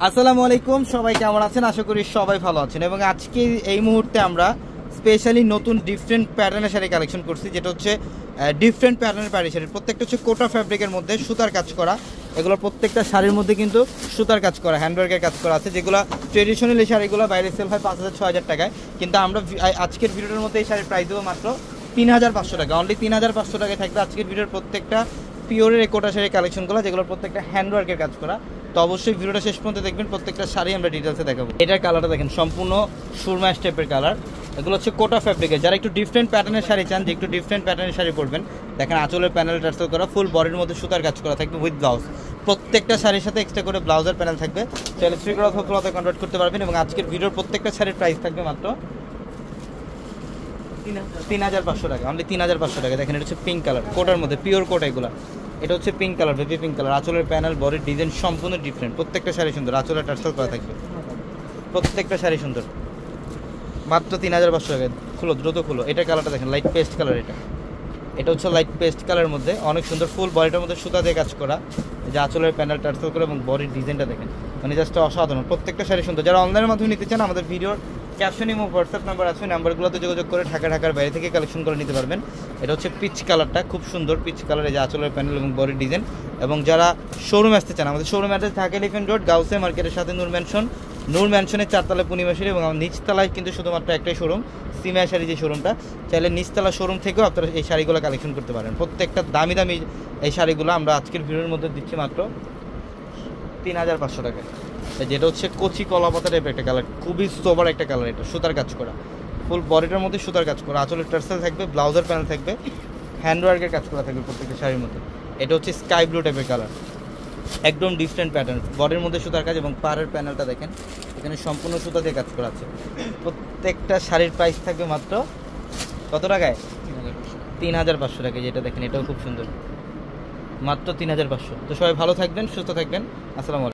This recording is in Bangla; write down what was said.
আসসালামু আলাইকুম, সবাই কেমন আছেন? আশা করি সবাই ভালো আছেন। এবং আজকে এই মুহূর্তে আমরা স্পেশালি নতুন ডিফারেন্ট প্যাটার্নের শাড়ি কালেকশন করছি, যেটা হচ্ছে ডিফারেন্ট প্যাটার্নের পাড়ি শাড়ি। প্রত্যেকটা হচ্ছে কোটা ফ্যাব্রিকের মধ্যে সুতার কাজ করা। এগুলো প্রত্যেকটা শাড়ির মধ্যে কিন্তু সুতার কাজ করা, হ্যান্ডওয়ার্কের কাজ করা আছে। যেগুলো ট্রেডিশনালি শাড়িগুলো বাইরে সেল হয় 5,000-6,000 টাকায়, কিন্তু আমরা আজকের ভিডিওর মধ্যে এই শাড়ির প্রাইস দেবো মাত্র 3,500 টাকা। অনলি 3,500 টাকায় থাকবে আজকের ভিডিওর প্রত্যেকটা পিওরের কোটা শাড়ির কালেকশনগুলো, যেগুলো প্রত্যেকটা হ্যান্ডওয়ার্কের কাজ করা। তো অবশ্যই ভিডিওটা শেষ পর্যন্ত দেখবেন, প্রত্যেকটা শাড়ি আমরা ডিটেলসে দেখাবো। এটার কালারটা দেখেন, সম্পূর্ণ সুরমা স্টেপের কালার। এগুলো হচ্ছে কোটা ফ্যাব্রিকের। যারা একটু ডিফারেন্ট প্যাটার্নের শাড়ি চান, যে একটু ডিফারেন্ট প্যাটার্নের শাড়ি পরবেন, দেখেন আঁচলের প্যানেল টার্সেল করা, ফুল বডির মধ্যে সুতার কাজ করা থাকবে উইথ ব্লাউজ। প্রত্যেকটা শাড়ির সাথে এক্সট্রা করে ব্লাউজের প্যানেল থাকবে। চাইলে স্ট্রিকার অথবা ক্লথে কনভার্ট করতে পারবেন। এবং আজকের ভিডিওর প্রত্যেকটা শাড়ির প্রাইস থাকবে মাত্র 3,500 টাকা। অনলি 3,500 টাকা। দেখেন এটা হচ্ছে পিঙ্ক কালার, কোটার মধ্যে পিওর কোটা এগুলো। এটা হচ্ছে pink colour, baby pink colour. আঁচলের প্যানেল, বডির ডিজাইন সম্পূর্ণ ডিফারেন্ট। প্রত্যেকটা শাড়ি সুন্দর, আঁচলের টার্সেল করা থাকবে। প্রত্যেকটা শাড়ি সুন্দর, মাত্র 3,500 টাকা। খুলো, দ্রুত খুলো। এটা কালারটা দেখেন, লাইট পেস্ট কালার। এটা হচ্ছে লাইট পেস্ট কালারের মধ্যে অনেক সুন্দর, ফুল বডিটার মধ্যে সুতা দিয়ে কাজ করা। যে আঁচলের প্যানেল টার্সেল করে এবং বডির ডিজাইনটা দেখেন, মানে জাস্ট অসাধারণ। প্রত্যেকটা শাড়ি সুন্দর। যারা অনলাইনের মাধ্যমে নিতে চান, আমাদের ভিডিওর ক্যাপশনে এবং হোয়াটসঅ্যাপ নাম্বার আছে, নাম্বারগুলোতে যোগাযোগ করে ঢাকার বাইরে থেকে কালেকশন করে নিতে পারবেন। এটা হচ্ছে পিচ কালারটা, খুব সুন্দর পিচ কালার। এই যে আঁচলের প্যানেল এবং বডির ডিজাইন। এবং যারা শোরুম আসতে চান, আমাদের showroom address Dhaka elephant road, গাউসে মার্কেটের সাথে নূর ম্যানশনের 4তলায় পূর্ণিমা শাড়ি। এবং নিচতলায় কিন্তু শুধুমাত্র একটাই শোরুম, সিমিয়া শাড়ি যে শোরুমটা। চাইলে নিচতলা শোরুম থেকেও আপনারা এই শাড়িগুলো কালেকশন করতে পারেন। প্রত্যেকটা দামি দামি এই শাড়িগুলো আমরা আজকের ভিডিওর মধ্যে দিচ্ছি মাত্র 3,500 টাকায়। যেটা হচ্ছে কচি কলা পাতা টাইপের একটা কালার, খুবই সোবার একটা কালার। এটা সুতার কাজ করা, ফুল বডিটার মধ্যে সুতার কাজ করা, আঁচলের টার্সেল থাকবে, ব্লাউজের প্যানেল থাকবে, হ্যান্ডওয়ার্কের কাজ করা থাকবে প্রত্যেকটা শাড়ির মধ্যে। এটা হচ্ছে স্কাই ব্লু টাইপের কালার, একদম ডিফারেন্ট প্যাটার্ন। বডির মধ্যে সুতার কাজ এবং পাড়ের প্যানেলটা দেখেন, এখানে সম্পূর্ণ সুতা দিয়ে কাজ করা আছে। প্রত্যেকটা শাড়ির প্রাইস থাকবে মাত্র কত টাকায়? 3,500 টাকায়। যেটা দেখেন, এটাও খুব সুন্দর, মাত্র 3,500। তো সবাই ভালো থাকবেন, সুস্থ থাকবেন। আসসালামু আলাইকুম।